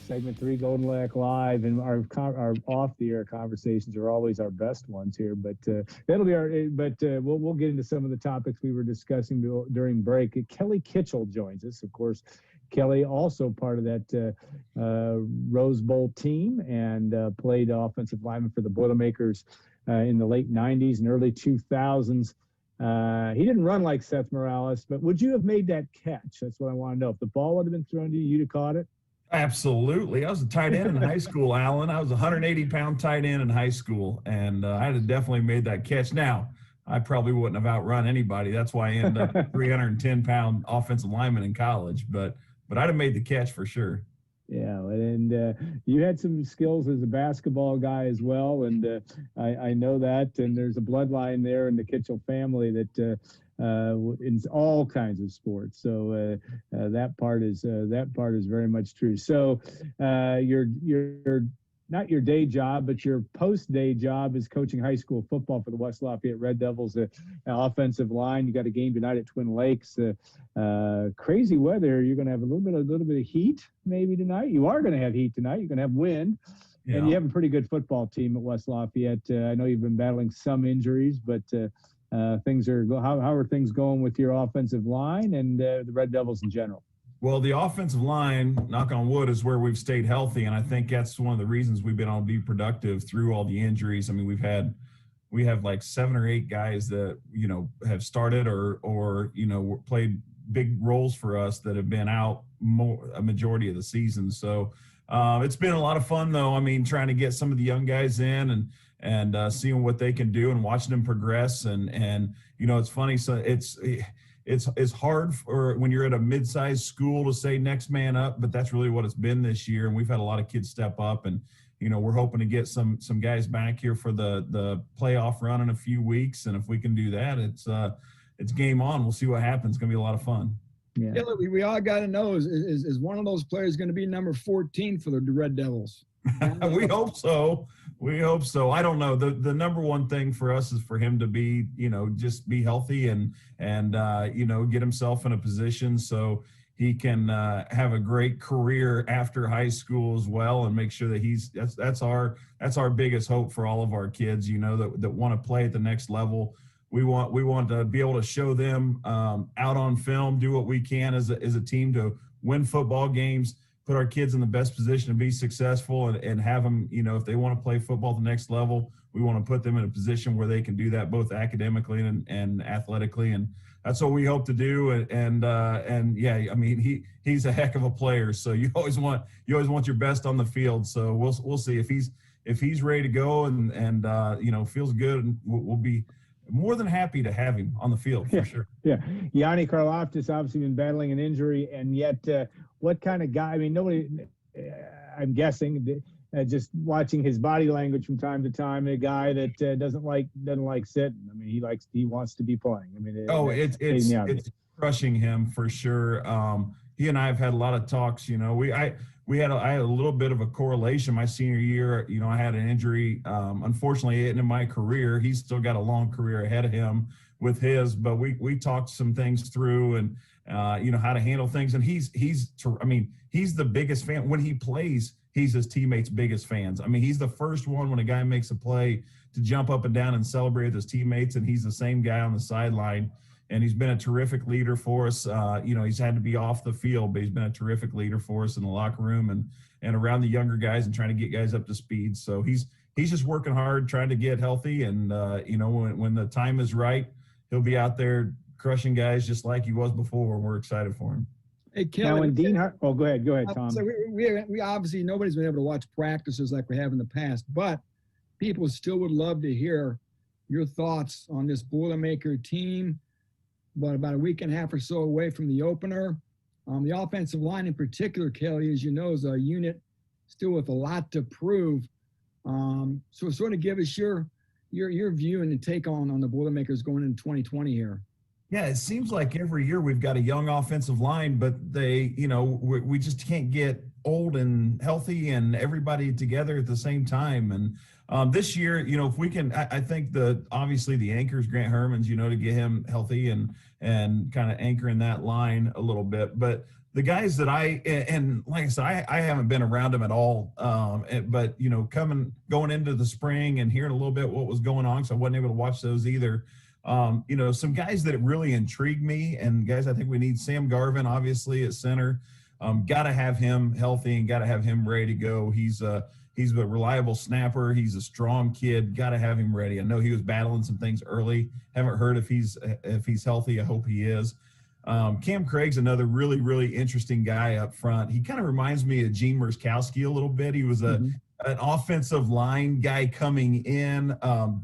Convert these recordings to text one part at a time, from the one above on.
Segment 3, Golden Lack Live, and our off-the-air conversations are always our best ones here. But that'll be our. But we'll get into some of the topics we were discussing during break. Kelly Kitchell joins us, of course. Kelly also part of that Rose Bowl team and played offensive lineman for the Boilermakers in the late 90s and early 2000s. He didn't run like Seth Morales, but would you have made that catch? That's what I want to know. If the ball would have been thrown to you, you'd have caught it? Absolutely. I was a tight end in high school, Alan. I was a 180-pound tight end in high school, and I'd have definitely made that catch. Now, I probably wouldn't have outrun anybody. That's why I ended up a 310-pound offensive lineman in college, but I'd have made the catch for sure. Yeah, and you had some skills as a basketball guy as well, and I know that. And there's a bloodline there in the Kitchell family that in all kinds of sports. So that part is very much true. So your not your day job, but your post-day job is coaching high school football for the West Lafayette Red Devils, offensive line. You got a game tonight at Twin Lakes. Crazy weather. You're going to have a little bit of heat maybe tonight. You are going to have heat tonight. You're going to have wind. Yeah. And you have a pretty good football team at West Lafayette. I know you've been battling some injuries, but things are how are things going with your offensive line and the Red Devils in general? Well, the offensive line, knock on wood, is where we've stayed healthy, and I think that's one of the reasons we've been able to be productive through all the injuries. I mean, we have like 7 or 8 guys that have started or played big roles for us that have been out a majority of the season. So it's been a lot of fun, though. I mean, trying to get some of the young guys in and seeing what they can do and watching them progress. And it's funny. So it's hard for when you're at a mid-sized school to say next man up, but that's really what it's been this year. And we've had a lot of kids step up, and we're hoping to get some guys back here for the playoff run in a few weeks. And if we can do that, it's game on. We'll see what happens. It's gonna be a lot of fun. Yeah, we all got to know is one of those players going to be number 14 for the Red Devils? We hope so. We hope so. I don't know. The number one thing for us is for him to be, just be healthy and get himself in a position so he can have a great career after high school as well, and make sure that that's our biggest hope for all of our kids, that want to play at the next level. We want to be able to show them out on film, do what we can as a team to win football games, put our kids in the best position to be successful, and have them, if they want to play football at the next level, we want to put them in a position where they can do that both academically and athletically. And that's what we hope to do. And yeah, I mean, he's a heck of a player. So you always want your best on the field. So we'll see if he's ready to go and feels good, and we'll be more than happy to have him on the field for sure. Yeah. Gianni Carloft has obviously been battling an injury, and yet what kind of guy? I mean, nobody. I'm guessing just watching his body language from time to time, a guy that doesn't like sitting. I mean, he wants to be playing. I mean, it's crushing him for sure. He and I have had a lot of talks. I had a little bit of a correlation my senior year. I had an injury, unfortunately, in my career. He's still got a long career ahead of him with his, but we talked some things through and how to handle things. And he's the biggest fan when he plays. He's his teammates' biggest fans. I mean, he's the first one when a guy makes a play to jump up and down and celebrate with his teammates, and he's the same guy on the sideline. And he's been a terrific leader for us. He's had to be off the field, but he's been a terrific leader for us in the locker room and around the younger guys and trying to get guys up to speed. So he's just working hard, trying to get healthy. And, when the time is right, he'll be out there crushing guys just like he was before. And we're excited for him. Hey, Kelly, now, when Dienhart, go ahead, Tom. So we obviously nobody's been able to watch practices like we have in the past, but people still would love to hear your thoughts on this Boilermaker team. But about a week and a half or so away from the opener. The offensive line in particular, Kelly, as you know, is a unit still with a lot to prove. So sort of give us your view and the take on the Boilermakers going into 2020 here. Yeah, it seems like every year we've got a young offensive line, but we just can't get old and healthy and everybody together at the same time. And this year, if we can, I think obviously the anchor is Grant Herman's, to get him healthy and kind of anchoring that line a little bit. But the guys that and like I said, I haven't been around them at all. But going into the spring and hearing a little bit what was going on, so I wasn't able to watch those either. Some guys that really intrigued me, and guys I think we need. Sam Garvin, obviously at center. Got to have him healthy and got to have him ready to go. He's a reliable snapper. He's a strong kid. Got to have him ready. I know he was battling some things early. Haven't heard if he's healthy. I hope he is. Cam Craig's another really, really interesting guy up front. He kind of reminds me of Gene Murkowski a little bit. He was an offensive line guy coming in,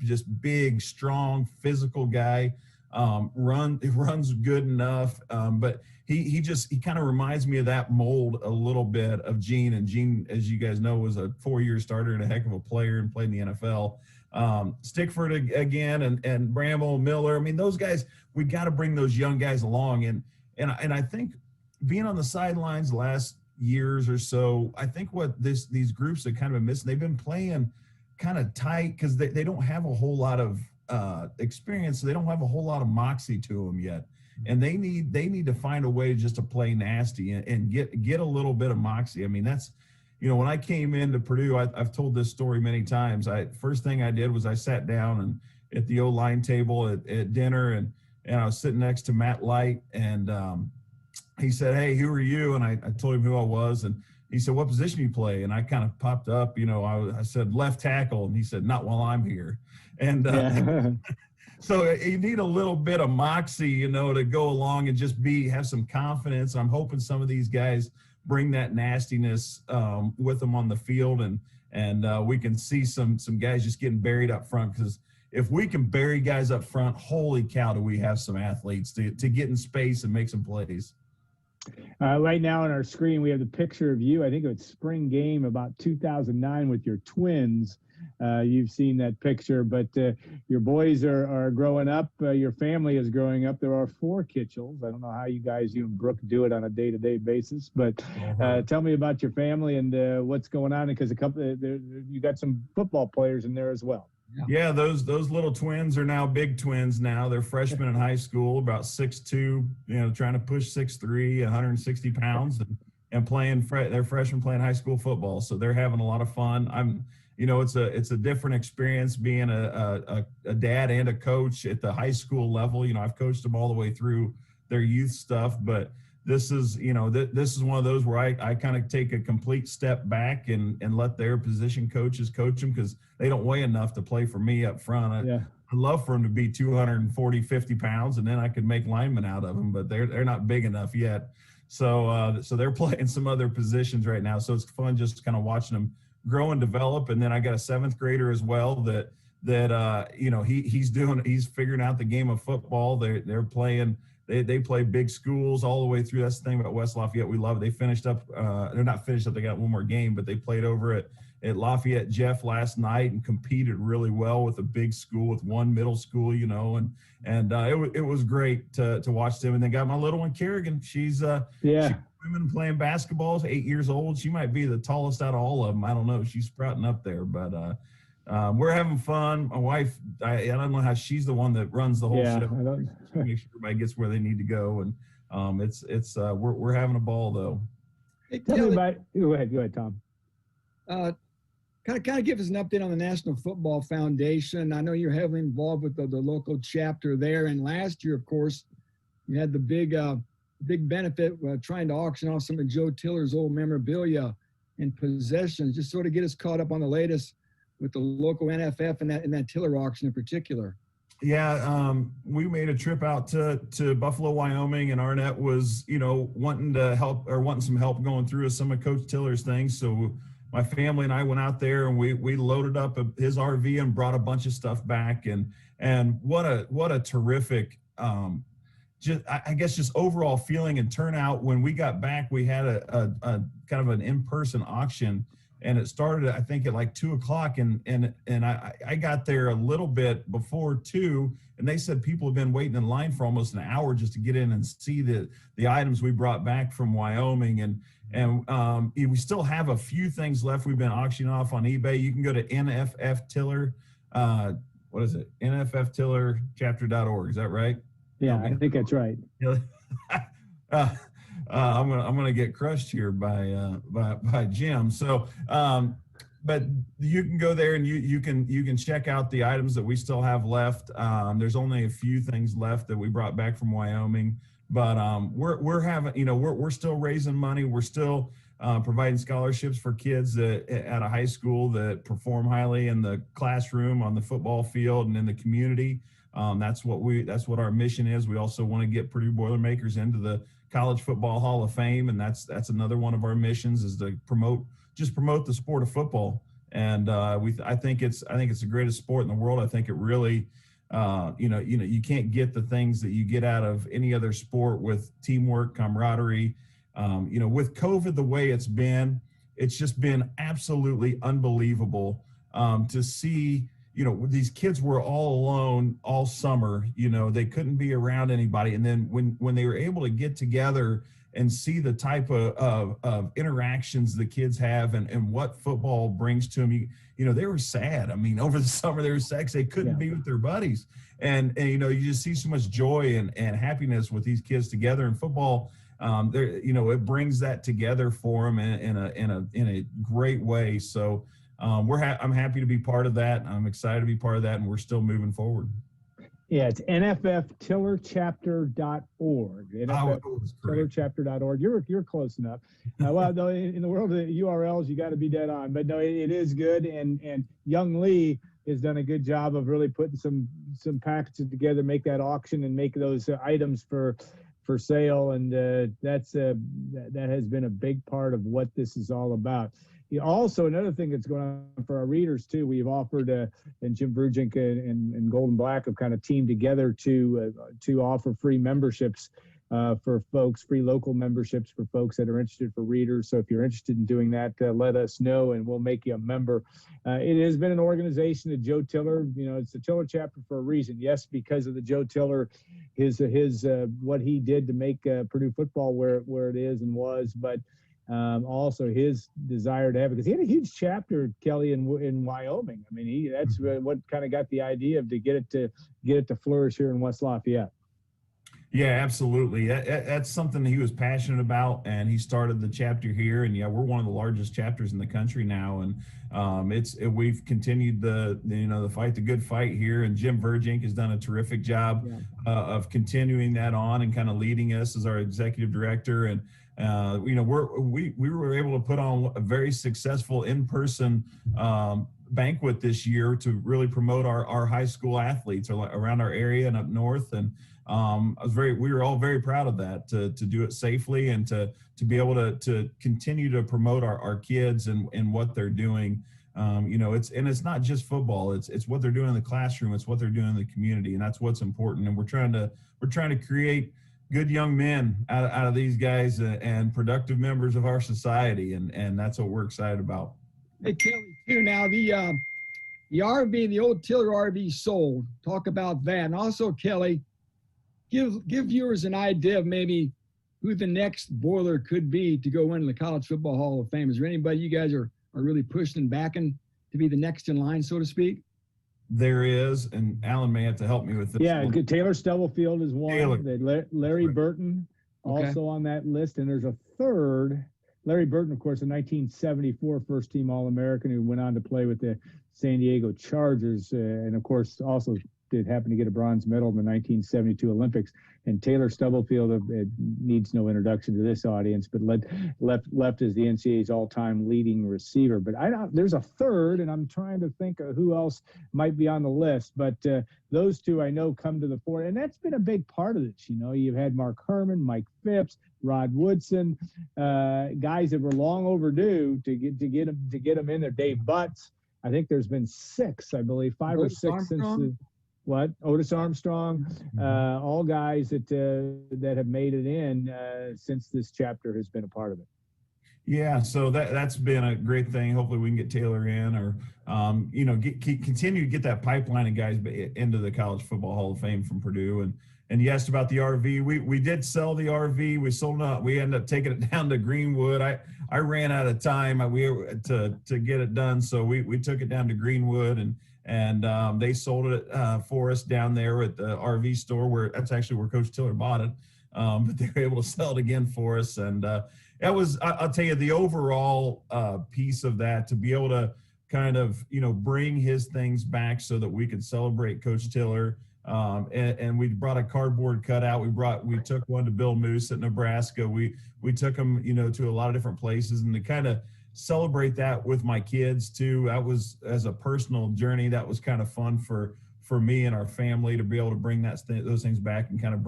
just big, strong, physical guy. Runs good enough, but he kind of reminds me of that mold a little bit of Gene. And Gene, as you guys know, was a 4-year starter and a heck of a player and played in the NFL. Stickford again and Bramble, Miller. I mean, those guys, we got to bring those young guys along. And I think being on the sidelines the last years or so, I think what these groups have kind of been missing, they've been playing kind of tight because they don't have a whole lot of experience. So they don't have a whole lot of moxie to them yet. And they need to find a way just to play nasty and get a little bit of moxie. I mean, that's, when I came into Purdue, I've told this story many times. First thing I did was I sat down and at the O-line table at dinner, and I was sitting next to Matt Light, and he said, "Hey, who are you?" And I told him who I was, and he said, "What position do you play?" And I kind of popped up, I said left tackle, and he said, "Not while I'm here." And so you need a little bit of moxie, to go along and just have some confidence. I'm hoping some of these guys bring that nastiness with them on the field, and we can see some guys just getting buried up front, because if we can bury guys up front, holy cow, do we have some athletes to get in space and make some plays. Right now on our screen, we have the picture of you. I think it was spring game about 2009 with your twins. You've seen that picture, but your boys are growing up. Your family is growing up. There are 4 Kitchels. I don't know how you and Brooke do it on a day-to-day basis, but tell me about your family and what's going on, because you got some football players in there as well. Yeah, those little twins are now big twins now. They're freshmen in high school, about 6'2", trying to push 6'3", 160 pounds, and playing. They're freshmen playing high school football, so they're having a lot of fun. It's a different experience being a dad and a coach at the high school level. I've coached them all the way through their youth stuff, but this is this is one of those where I kind of take a complete step back and let their position coaches coach them, because they don't weigh enough to play for me up front. I'd love for them to be 240, 50 pounds, and then I could make linemen out of them, but they're not big enough yet. So they're playing some other positions right now. So it's fun just kind of watching them grow and develop. And then I got a 7th grader as well that he's figuring out the game of football. They're playing. They play big schools all the way through. That's the thing about West Lafayette. We love it. They finished up. They're not finished up. They got one more game, but they played over at Lafayette Jeff last night and competed really well with a big school, with one middle school, and it was great to watch them. And they got my little one, Kerrigan. She's women playing basketball. Is 8 years old. She might be the tallest out of all of them. I don't know. She's sprouting up there, but we're having fun. My wife, I don't know how she's the one that runs the whole show. Make sure everybody gets where they need to go, and we're having a ball though. Hey, Tell me about. Go ahead, Tom. Kind of give us an update on the National Football Foundation. I know you're heavily involved with the local chapter there, and last year, of course, you had the big benefit trying to auction off some of Joe Tiller's old memorabilia and possessions. Just sort of get us caught up on the latest with the local NFF and that Tiller auction in particular. Yeah, we made a trip out to Buffalo, Wyoming, and Arnett was, wanting some help going through some of Coach Tiller's things. So my family and I went out there, and we loaded up his RV and brought a bunch of stuff back. And what a terrific, just overall feeling and turnout. When we got back, we had a kind of an in-person auction. And it started, I think, at like 2:00, and I got there a little bit before 2, and they said people have been waiting in line for almost an hour just to get in and see the items we brought back from Wyoming. And we still have a few things left. We've been auctioning off on eBay. You can go to NFF Tiller. What is it? NFFTillerChapter.org. Is that right? Yeah, I think that's right. I'm gonna get crushed here by Jim. So, but you can go there and you can check out the items that we still have left. There's only a few things left that we brought back from Wyoming, but we're having, we're still raising money. We're still providing scholarships for kids at a high school that perform highly in the classroom, on the football field, and in the community. That's what our mission is. We also want to get Purdue Boilermakers into the College Football Hall of Fame, and that's another one of our missions, is to promote the sport of football. And I think it's the greatest sport in the world. I think it really, you can't get the things that you get out of any other sport with teamwork, camaraderie. With COVID the way it's just been absolutely unbelievable to see. These kids were all alone all summer. They couldn't be around anybody, and then when they were able to get together and see the type of interactions the kids have and what football brings to them, they were sad. I mean, over the summer they were sad 'cause they couldn't be with their buddies, and you just see so much joy and happiness with these kids together in football. It brings that together for them in a great way. So I'm happy to be part of that. I'm excited to be part of that, and we're still moving forward. Yeah, it's nfftillerchapter.org. nfftillerchapter.org. You're close enough. Well, though, in the world of the URLs, you got to be dead on. But no, it is good. And Young Lee has done a good job of really putting some packages together, make that auction, and make those items for sale. And that has been a big part of what this is all about. Also, another thing that's going on for our readers too, we've offered, and Jim Brugink and Golden Black have kind of teamed together to offer free memberships for folks, free local memberships for folks that are interested, for readers. So if you're interested in doing that, let us know and we'll make you a member. It has been an organization of Joe Tiller. It's the Tiller chapter for a reason. Yes, because of the Joe Tiller, his what he did to make Purdue football where it is and was, but also his desire to have it, because he had a huge chapter, Kelly, in Wyoming. I mean, that's what kind of got the idea of to get it to flourish here in West Lafayette. Yeah, absolutely. That's something he was passionate about, and he started the chapter here. And yeah, we're one of the largest chapters in the country now, and we've continued the fight, the good fight here. And Jim Brugink has done a terrific job of continuing that on and kind of leading us as our executive director. And we were able to put on a very successful in-person banquet this year to really promote our high school athletes around our area and up north. And we were all very proud of that, to do it safely and to be able to continue to promote our kids and what they're doing. It's not just football. It's what they're doing in the classroom. It's what they're doing in the community, and that's what's important. And we're trying to create good young men out of these guys and productive members of our society, and that's what we're excited about. Hey, Kelly, too, now the RV, the old Tiller RV sold. Talk about that. And also, Kelly, give viewers an idea of maybe who the next Boiler could be to go into the College Football Hall of Fame. Is there anybody you guys are really pushing and backing to be the next in line, so to speak? There is, and Alan may have to help me with this. Yeah, Taylor Stubblefield is one. Larry Burton also on that list, and there's a third. Larry Burton, of course, a 1974 first-team All-American who went on to play with the San Diego Chargers, and of course also did happen to get a bronze medal in the 1972 Olympics. And Taylor Stubblefield needs no introduction to this audience, but left as the NCAA's all-time leading receiver. But there's a third, and I'm trying to think of who else might be on the list. But those two I know come to the fore, and that's been a big part of this. You've had Mark Herman, Mike Phipps, Rod Woodson, guys that were long overdue to get them in there. Dave Butts. I think there's been six, I believe, five or six since. Otis Armstrong, all guys that have made it in since this chapter has been a part of it. Yeah, so that's been a great thing. Hopefully we can get Taylor in, or continue to get that pipeline of guys into the College Football Hall of Fame from Purdue. And you asked about the RV. We did sell the RV. We sold it. We ended up taking it down to Greenwood. I ran out of time to get it done, so we took it down to Greenwood, and they sold it for us down there at the RV store, where that's actually where Coach Tiller bought it. but they were able to sell it again for us. And that was, I'll tell you, the overall piece of that, to be able to kind of, bring his things back so that we could celebrate Coach Tiller. And we brought a cardboard cutout. We took one to Bill Moose at Nebraska. We took him, to a lot of different places, and to kind of celebrate that with my kids too. That was, as a personal journey, that was kind of fun for me and our family to be able to bring those things back and kind of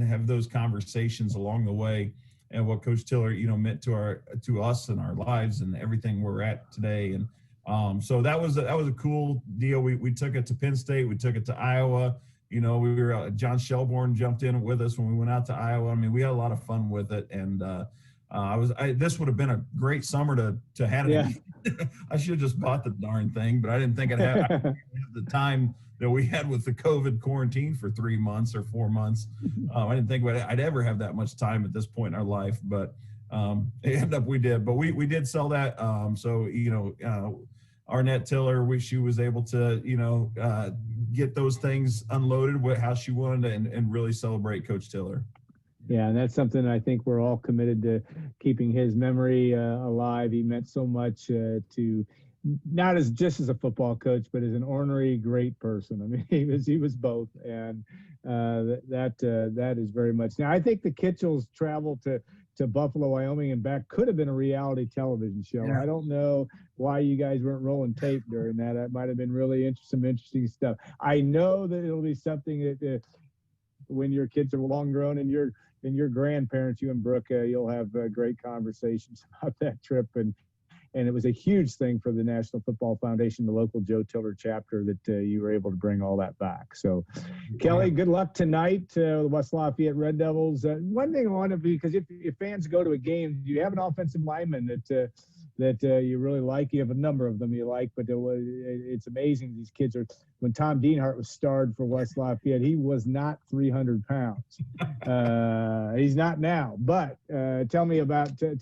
have those conversations along the way, and what Coach Tiller, meant to us and our lives and everything we're at today. And so that was a cool deal. We took it to Penn State. We took it to Iowa. We were John Shelbourne jumped in with us when we went out to Iowa. I mean, we had a lot of fun with it, and this would have been a great summer to have it. Yeah. I should have just bought the darn thing, but I didn't think I'd have the time that we had with the COVID quarantine for 3 months or 4 months. I didn't think I'd ever have that much time at this point in our life, but it ended up we did. But we did sell that. Arnett Tiller, she was able to, get those things unloaded how she wanted and really celebrate Coach Tiller. Yeah, and that's something I think we're all committed to keeping his memory alive. He meant so much to, not just as a football coach, but as an ornery, great person. I mean, he was both, and that is very much. Now, I think the Kitchels travel to Buffalo, Wyoming, and back could have been a reality television show. Yeah. I don't know why you guys weren't rolling tape during that. That might have been really some interesting stuff. I know that it'll be something that when your kids are long grown and your grandparents, you and Brooke, you'll have great conversations about that trip. And it was a huge thing for the National Football Foundation, the local Joe Tiller chapter, that you were able to bring all that back. So, Kelly, good luck tonight, the West Lafayette Red Devils. One thing I want to be, because if fans go to a game, you have an offensive lineman that you really like. You have a number of them you like, but it's amazing. These kids are. When Tom Dienhart was starred for West Lafayette, he was not 300 pounds. He's not now. But tell me about a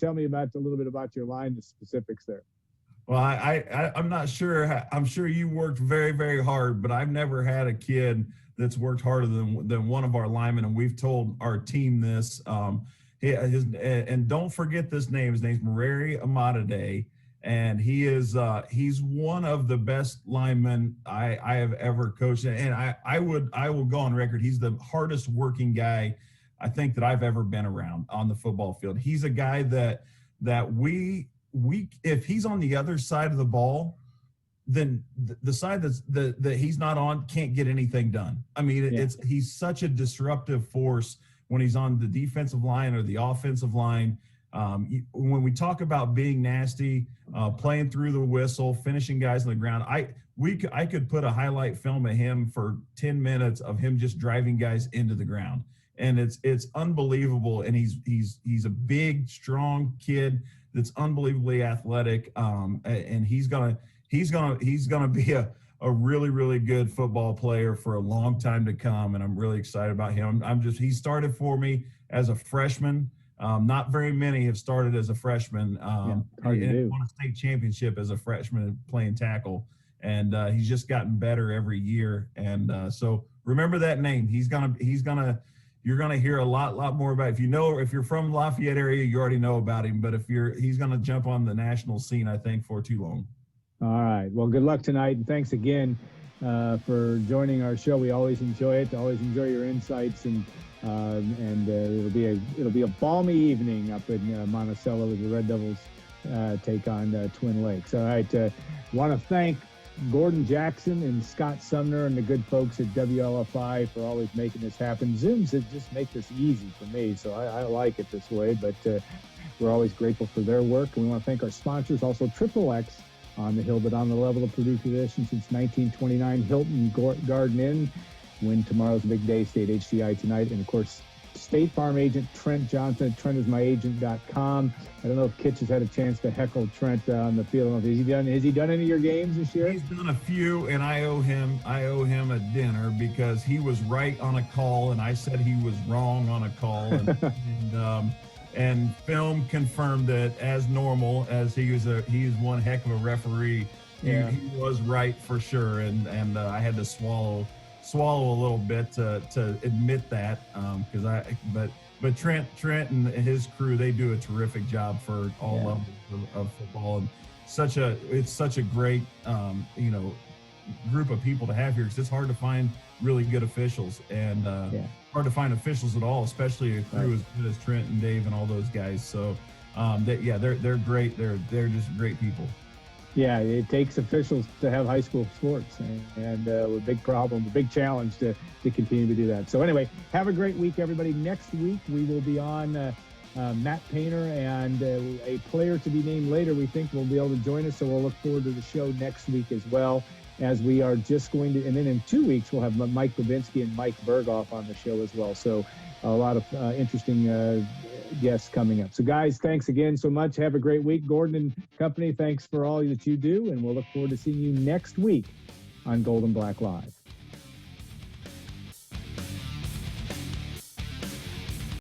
little bit about your line, the specifics there. Well, I'm not sure. I'm sure you worked very, very hard, but I've never had a kid that's worked harder than one of our linemen, and we've told our team this. And don't forget this name. His name's Mareri Amadade, and he's one of the best linemen I have ever coached. And I will go on record. He's the hardest working guy I think that I've ever been around on the football field. He's a guy that we if he's on the other side of the ball, then the side that he's not on can't get anything done. I mean, he's such a disruptive force when he's on the defensive line or the offensive line. When we talk about being nasty, playing through the whistle, finishing guys on the ground, I could put a highlight film of him for 10 minutes of him just driving guys into the ground, and it's unbelievable. And he's a big, strong kid that's unbelievably athletic, and he's gonna be a really, really good football player for a long time to come, and I'm really excited about him. He started for me as a freshman. Not very many have started as a freshman. Hard to do. Won a state championship as a freshman playing tackle, and he's just gotten better every year. And so remember that name. You're gonna hear a lot more about. If you're from the Lafayette area, you already know about him. But he's gonna jump on the national scene, I think, for too long. All right. Well, good luck tonight, and thanks again for joining our show. We always enjoy it. Always enjoy your insights, and it'll be a balmy evening up in Monticello as the Red Devils take on Twin Lakes. All right. Want to thank Gordon Jackson and Scott Sumner and the good folks at WLFI for always making this happen. Zooms just make this easy for me, so I like it this way. But we're always grateful for their work, and we want to thank our sponsors, also Triple X on the hill, but on the level of Purdue tradition since 1929. Hilton Garden Inn. Win tomorrow's big day. State HCI tonight. And, of course, State Farm agent Trent Johnson at TrentIsMyAgent.com. I don't know if Kitch has had a chance to heckle Trent on the field. Has he done any of your games this year? He's done a few, and I owe him a dinner because he was right on a call, and I said he was wrong on a call. And film confirmed that, as normal, as he is one heck of a referee. He was right for sure, and I had to swallow swallow a little bit to admit that, but Trent and his crew, they do a terrific job for all levels of football, and it's such a great group of people to have here, because it's hard to find really good officials, and hard to find officials at all, especially a crew as good as Trent and Dave and all those guys. So they're great. They're just great people. Yeah, it takes officials to have high school sports, and a big problem, a big challenge to continue to do that. So anyway, have a great week, everybody. Next week we will be on Matt Painter, and a player to be named later, we think, will be able to join us. So we'll look forward to the show next week as well, as we are just going to, and then in 2 weeks we'll have Mike Babinski and Mike Berghoff on the show as well. So a lot of interesting guests coming up. So guys, thanks again so much. Have a great week. Gordon and company, thanks for all that you do, and we'll look forward to seeing you next week on Gold and Black Live.